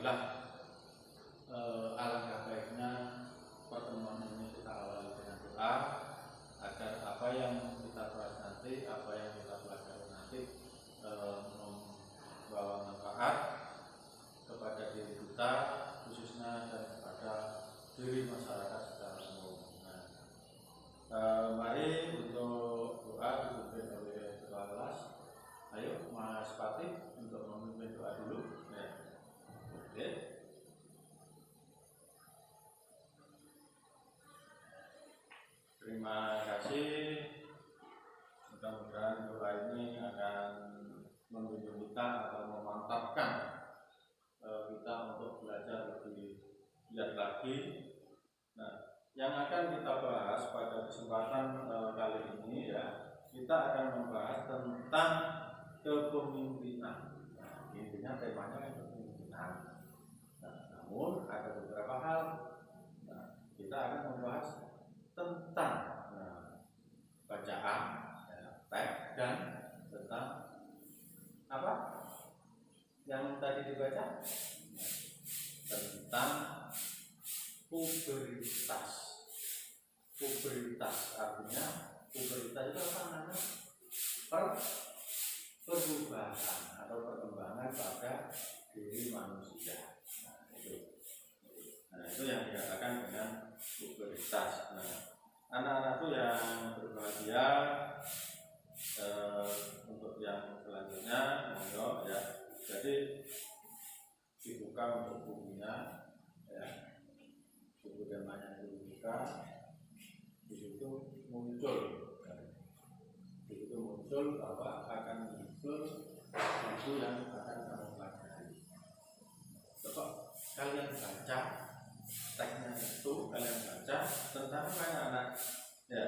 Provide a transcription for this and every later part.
itulah alangkah baiknya pertemuan ini kita awali dengan doa agar apa yang kita bahas nanti, apa yang kita pelajari nanti membawa manfaat kepada diri kita khususnya dan kepada diri masyarakat secara umum. Mari untuk doa dipimpin oleh ketua kelas. Ayo Mas Fatih untuk memimpin doa dulu. Ya. Oke. Terima kasih. Mudah-mudahan doa ini akan membimbing kita atau memantapkan kita untuk belajar lebih giat lagi. Nah, yang akan kita bahas pada kesempatan kali ini ya, kita akan membahas tentang kepemimpinan. Nah, intinya temanya kan kepemimpinan. Nah, namun ada beberapa hal. Nah, kita akan membahas tentang bacaan, teks, dan tentang apa yang tadi dibaca, tentang pubertas. Pubertas artinya pubertas itu apa namanya? Perubahan atau perkembangan pada diri manusia. Nah, itu yang dikatakan dengan pubertas. Nah, anak-anak itu yang berbahagia, untuk yang selanjutnya monggo ya. Jadi dibuka untuk bukunya ya. Buku temanya itu dibuka. Di situ muncul bahwa akan muncul buku yang akan kamu pelajari. Coba kalian baca teksnya itu, kalian baca tentang apa ya anak? Ya,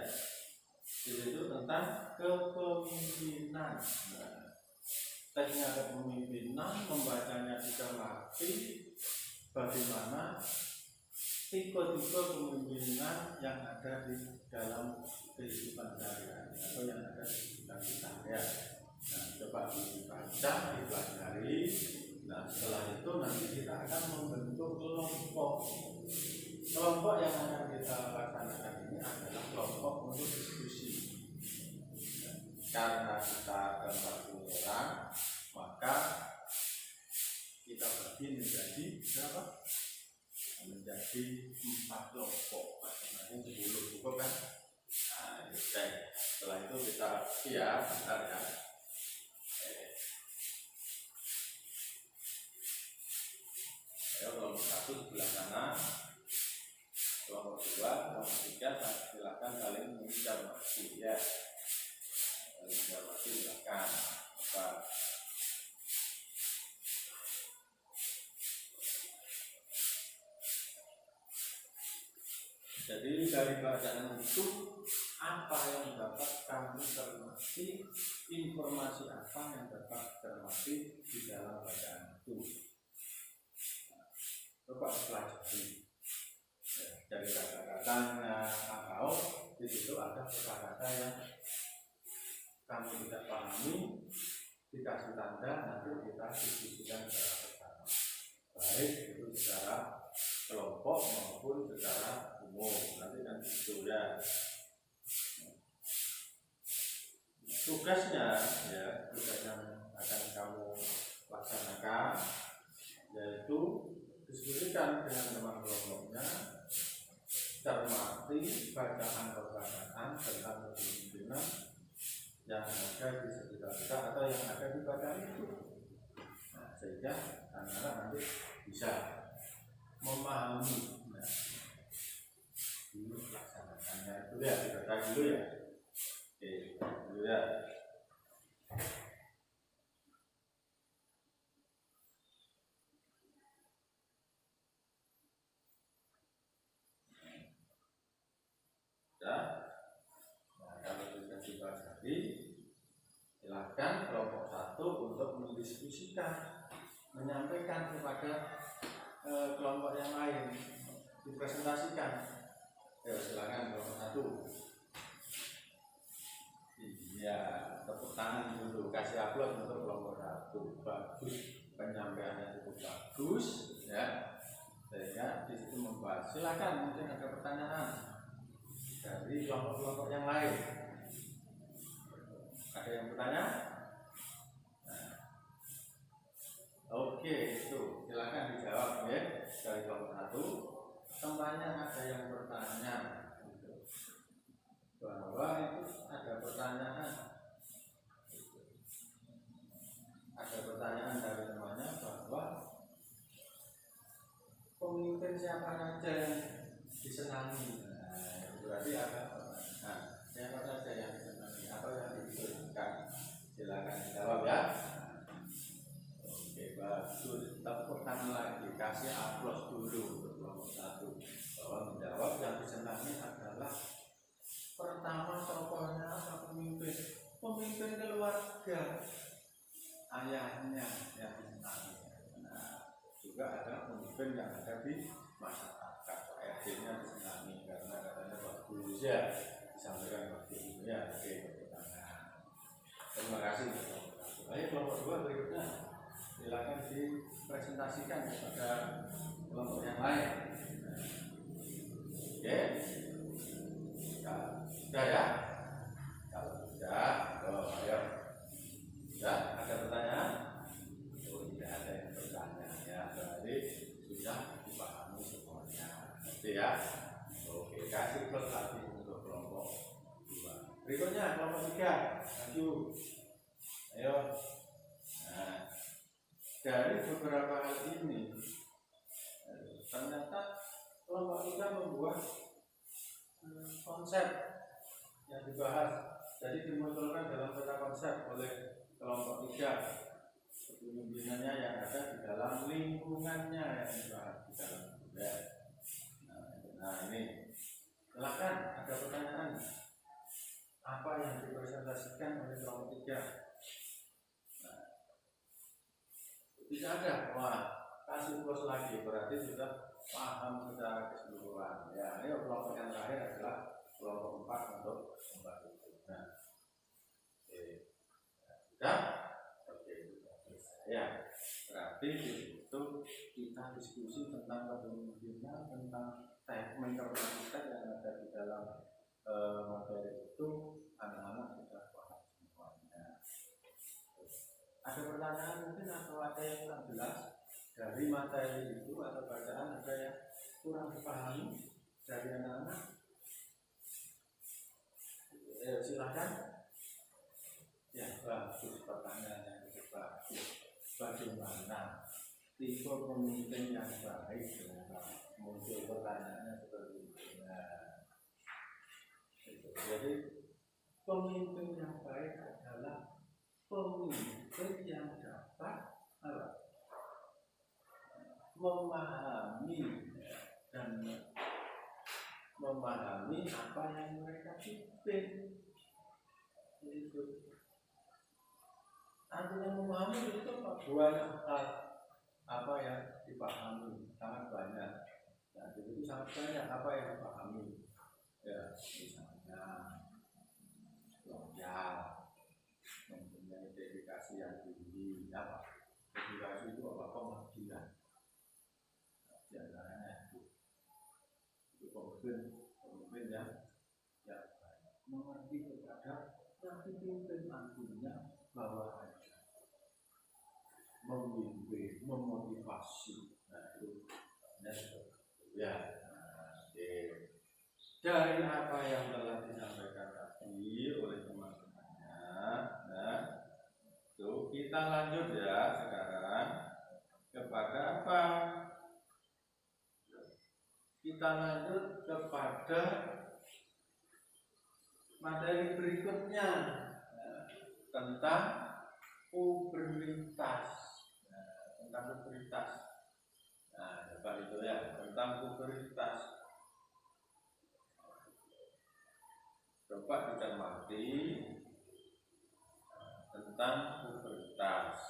di situ tentang kepemimpinan. Nah, teksnya kepemimpinan, membacanya dicermati bagaimana tipe-tipe kepemimpinan yang ada di dalam kehidupan sehari-hari atau yang ada di sekitar kita ya. Nah, coba dibaca, dipelajari. Nah, setelah itu nanti kita akan membentuk kelompok. Kelompok yang akan kita laksanakan ini adalah kelompok untuk diskusi. Karena kita ada 40 orang, maka kita bagi menjadi berapa? Menjadi 4 kelompok, masing-masing 10 cukup kan? Nah, oke. Setelah itu kita siap, bentar ya. Ayo kelompok 1 sebelah sana, kelompok 2, kelompok 3, silakan saling mencermati ya. Mencermati silakan. Apa? Jadi dari bacaan itu apa yang dapat kamu cermati, informasi apa yang dapat cermati di dalam bacaan itu. Coba pelajari dari kata-katanya atau di situ ada kata-kata yang kamu tidak pahami, dikasih tanda, nanti kita diskusikan secara bersama. Baik itu secara kelompok maupun secara umum, nanti kan gitu ya. Tugasnya ya, tugas yang akan kamu laksanakan yaitu diskusikan dengan teman kelompoknya, cermati bacaan-bacaan tentang kepemimpinan yang ada di sekitar kita atau yang ada di bacaan itu. Nah, sehingga anak-anak nanti bisa memahami. Nah, ini laksanakannya itu ya, dibaca dulu ya. Oke, dulu ya. Nah, kalau sudah dipelajari, silakan kelompok 1 untuk mendiskusikan, menyampaikan kepada kelompok yang lain, dipresentasikan. Silakan kelompok 1. Iya, tepuk tangan dulu, kasih aplaus untuk kelompok 1. Bagus. penyampaiannya cukup bagus ya, sehingga di situ membahas. Silakan, mungkin ada pertanyaan dari kelompok-kelompok yang lain. Ada yang bertanya? Nah, oke, itu silakan dijawab ya dari kelompok 1. Temannya ada yang bertanya bahwa itu ada pertanyaan dari temannya bahwa pemimpin siapa saja yang disenangi. Nah, berarti ada pertanyaan siapa saja yang disenangi atau yang dibutuhkan. Silakan dijawab ya. Oke, bagus. Tepuk tangan lagi, kasih aplaus dulu untuk kelompok 1 bahwa menjawab yang disenangi adalah pertama tokohnya apa, pemimpin keluarga, ayahnya yang disenangi. Nah, juga ada pemimpin yang ada di masyarakat, RT-nya disenangi karena katanya bagus ya, disampaikan bagus ya. Oke, pertanyaan. Terima kasih. Ayo kelompok 2 berikutnya, silakan dipresentasikan kepada kelompok yang lain. Oke, sudah ya? Kalau sudah, ayo. Sudah, ada pertanyaan? Oh, tidak ada yang bertanya ya, berarti sudah dipahami semuanya. Oke ya? Oke, kasih plus lagi untuk kelompok 2. Berikutnya kelompok 3, maju. Ayo. Nah, dari beberapa hal ini, ternyata kelompok 3 membuat konsep yang dibahas. Jadi dimunculkan dalam peta konsep oleh kelompok 3. Kepemimpinannya yang ada di dalam lingkungannya yang dibahas di dalam budaya. Nah ini, silakan ada pertanyaan. Apa yang dipresentasikan oleh kelompok 3? Nah, bisa ada, wah kasih plus lagi, berarti sudah paham secara keseluruhan. Ya, ini kelompok yang terakhir adalah kelompok 4 untuk membahas itu. Nah, oke, sudah. Oke, sudah selesai ya. Berarti di situ kita diskusi tentang kepemimpinan, tentang metode yang ada di dalam materi itu, anak-anak sudah paham semuanya. Ada pertanyaan mungkin atau ada yang kurang jelas dari materi itu atau bacaan, ada yang kurang dipahami dari anak-anak? Silakan. Ya, bagus pertanyaan yang bagus. Bagaimana tipe pemimpin yang baik? Muncul pertanyaannya seperti itu. Nah, jadi pemimpin yang baik adalah pemimpin yang dapat memahami dan memahami apa yang mereka pimpin. Itu artinya memahami itu banyak hal apa yang dipahami, sangat banyak. Nah, itu sangat banyak apa yang dipahami. Ya, misalnya loyal, mempunyai dedikasi yang tinggi. Apa? Dedikasi itu apa? Pengabdian. Di antaranya itu pemimpin yang mengerti kepada yang dipimpin, artinya bahwa membimbing, memotivasi. Nah itu ya. Dari apa yang telah disampaikan tadi oleh teman-temannya, nah itu kita lanjut ya sekarang kepada apa? Kita lanjut kepada materi berikutnya, tentang pubertas. Tentang pubertas. Nah, depan itu ya, tentang pubertas. Coba dicermati tentang pubertas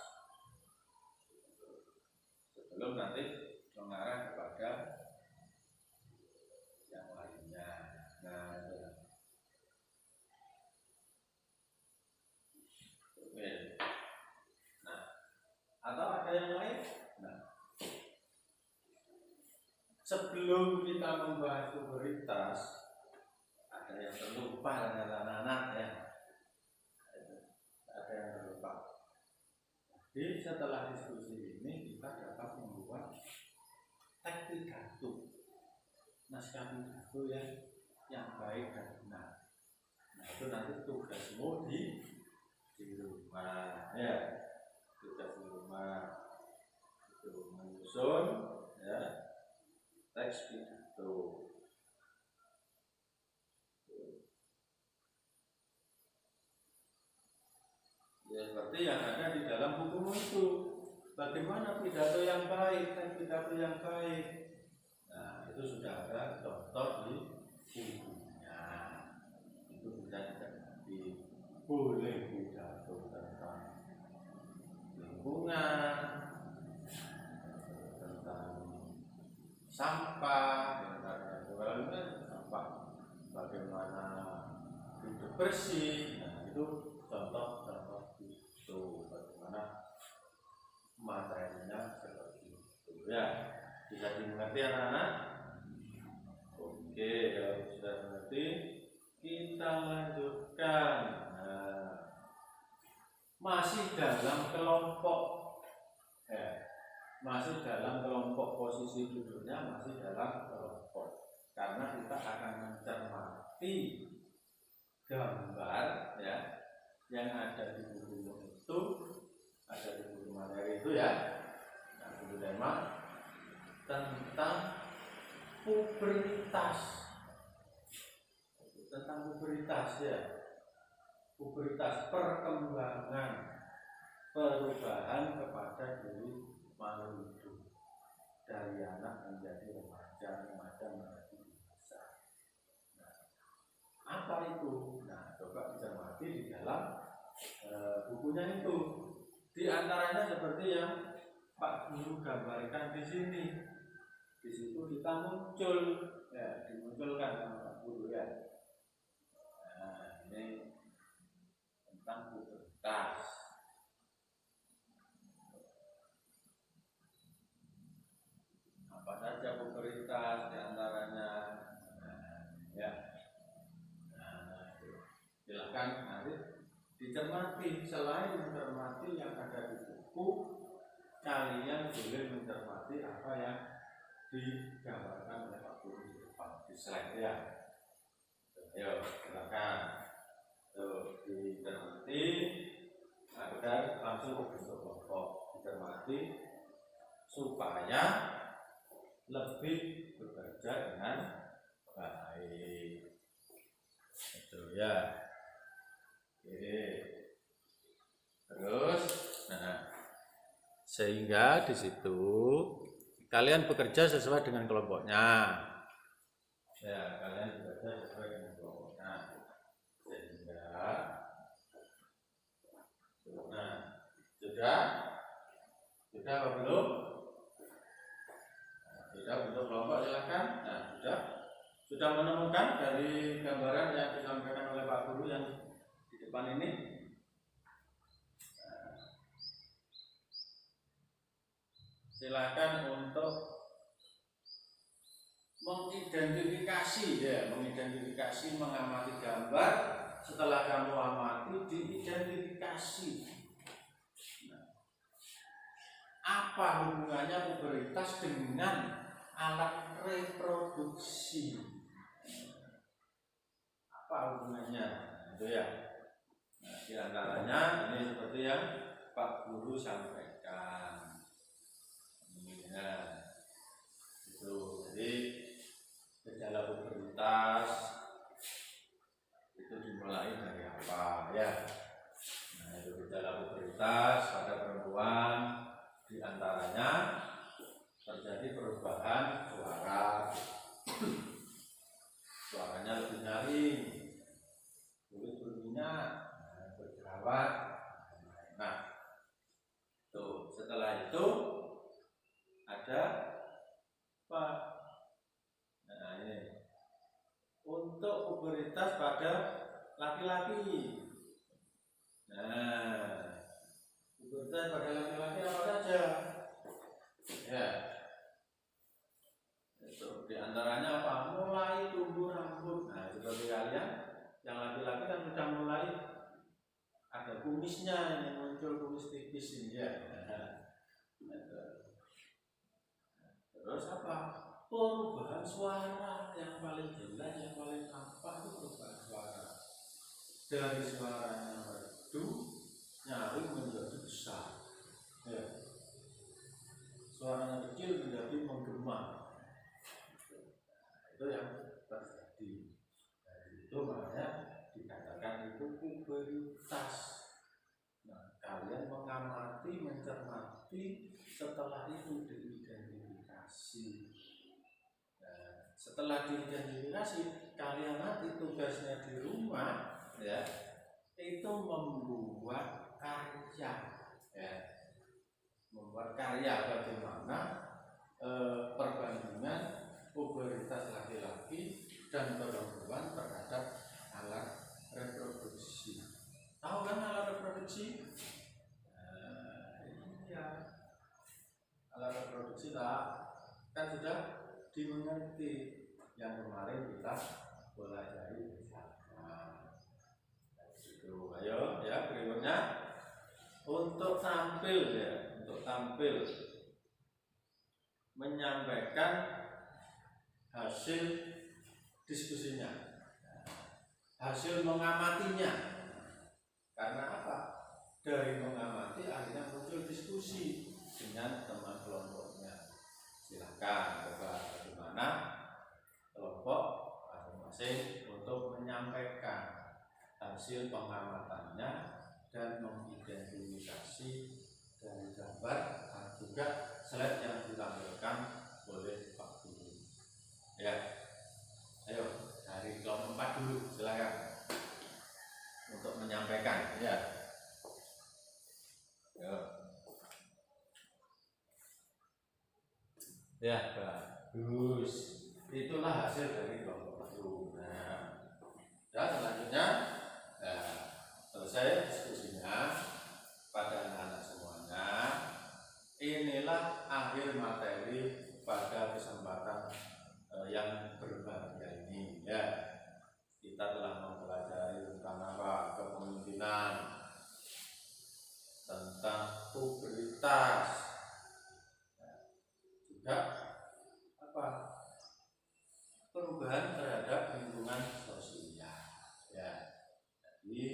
sebelum nanti mengarah kepada yang lainnya. Nah, oke. Nah, atau ada ada yang lain? Nah, sebelum kita membahas puberitas, ada yang terlupa dengan anak-anak ya. Ada yang terlupa. Jadi setelah diskusi ini kita dapat membuat teks pidato, naskah pidato yang baik dan benar. Nah itu nanti tugasmu di rumah ya, tugas di rumah itu menyusun ya teks pidato. Ya seperti yang ada di dalam buku itu. Bagaimana pidato yang baik dan pidato yang baik. Nah itu sudah ada contoh di bukunya. Itu bisa diganti. Boleh pidato tentang lingkungan, tentang sampah, tentang sampah, bagaimana hidup bersih. Nah itu contoh-contoh itu bagaimana materinya seperti itu ya. Bisa dimengerti anak-anak? Oke, kalau sudah mengerti, kita lanjutkan. Nah, masih dalam kelompok ya, masih dalam kelompok, posisi duduknya masih dalam kelompok, karena kita akan mencermati gambar ya yang ada di buku itu, ada di buku materi itu ya. Nah, buku tema tentang pubertas, ya, pubertas, perkembangan, perubahan kepada diri makhluk hidup dari anak menjadi remaja menjadi dewasa. Nah, apa itu? Nah, coba dicermati di dalam bukunya itu. Di antaranya seperti yang Pak Guru gambarkan di sini. Di situ kita muncul, ya, dimunculkan sama Pak Guru ya. Nah, ini tentang pubertas. Apa saja pubertas di antaranya? Ya. Nah, silakan nanti dicermati. Selain mencermati yang ada di buku, kalian boleh mencermati apa yang digambarkan oleh Pak Guru di depan di slide ya. Ayo silakan. Tuh dicermati agar langsung ke bentuk kelompok, dicermati supaya lebih bekerja dengan baik. Itu ya. Oke. Terus, nah, sehingga di situ kalian bekerja sesuai dengan kelompoknya. Ya, kalian bekerja sesuai dengan kelompoknya. Sehingga, nah, sudah apa belum? Sudah bentuk kelompok silakan. Nah, sudah menemukan dari gambaran yang disampaikan oleh Pak Guru yang di depan ini. Silakan untuk mengidentifikasi ya, mengamati gambar. Setelah kamu amati, diidentifikasi. Nah, apa hubungannya pubertas dengan alat reproduksi? Apa hubungannya? Itu ya. Nah, di antaranya ini seperti yang Pak Guru sampaikan. Nah, itu jadi gejala pubertas itu dimulai dari apa ya? Nah, itu gejala pubertas pada perempuan di antaranya terjadi perubahan suara, suaranya lebih nyaring, kulit berminyak, berjerawat. Nah, tuh setelah itu ada apa? Nah ini untuk pubertas pada laki-laki. Nah, pubertas pada laki-laki apa saja? kumisnya ini muncul, kumis tipis ini ya. Terus apa? Perubahan suara yang paling jelas, yang paling tampak itu perubahan suara. Dari suaranya merdu, nyaring menjadi besar. Ya. Suaranya kecil menjadi menggema. Itu yang terjadi. Itu makanya dikatakan itu pubertas. Nah, kalian mengamati, mencermati, setelah itu diidentifikasi. Nah, setelah diidentifikasi, kalian nanti tugasnya di rumah, ya, itu membuat karya, ya, membuat karya bagaimana perbandingan pubertas laki-laki dan perempuan terhadap alat reproduksi. Tahu kan alat reproduksi? Iya. Alat reproduksi kan sudah dimengerti yang kemarin kita pelajari bersama. Itu, ayo ya berikutnya untuk tampil ya, untuk tampil menyampaikan hasil diskusinya. Hasil mengamatinya. Karena apa? Dari mengamati akhirnya muncul diskusi dengan teman kelompoknya. Silakan coba bagaimana kelompok masing-masing untuk menyampaikan hasil pengamatannya dan mengidentifikasi dari gambar dan juga slide yang ditampilkan oleh Pak Guru. Ya, ayo dari kelompok 4 dulu, silakan untuk menyampaikan. Ya, ya bagus. Itulah hasil dari kelompok itu. Nah, dan selanjutnya, selesai diskusinya pada anak-anak semuanya. Inilah akhir materi pada kesempatan yang berbahagia ini. Ya, kita telah mempelajari tentang apa? Kepemimpinan, tentang pubertas, juga apa? Perubahan terhadap lingkungan sosial. Ya, jadi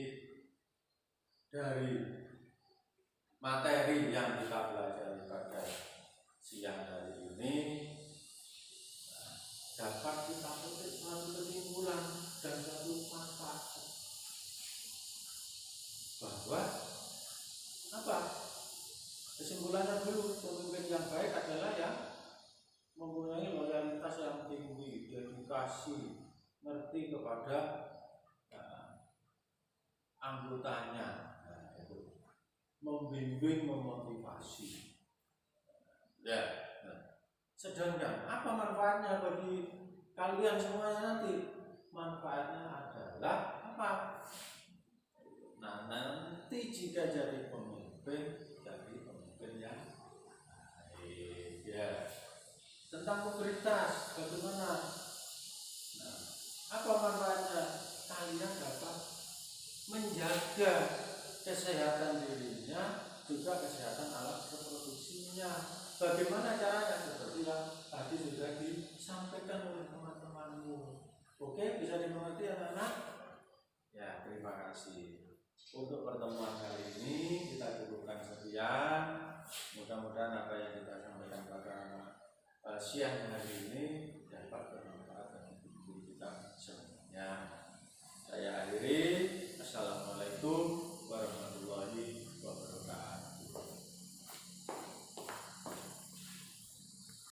dari materi yang kita pelajari pada siang hari ini dapat kita petik suatu kesimpulan dan suatu manfaat bahwa apa? Kesimpulannya dulu, pemimpin yang baik adalah yang mempunyai loyalitas yang tinggi, dedikasi, ngerti kepada anggotanya, membimbing, memotivasi. Ya. Sedangkan apa manfaatnya bagi kalian semuanya nanti? Manfaatnya adalah apa? Nah, nanti jika jadi pemimpin yang baik. Ya. Tentang pubertas bagaimana? Nah, apa manfaatnya? Kalian dapat menjaga kesehatan dirinya, juga kesehatan alat reproduksinya. Bagaimana caranya? Seperti yang tadi sudah disampaikan oleh teman-temanmu. Oke, bisa dimengerti anak-anak? Ya, terima kasih. Untuk pertemuan kali ini kita cukupkan sekian. Mudah-mudahan apa yang kita sampaikan pada siang hari ini dapat bermanfaat bagi kita semuanya. Saya akhiri. Assalamualaikum.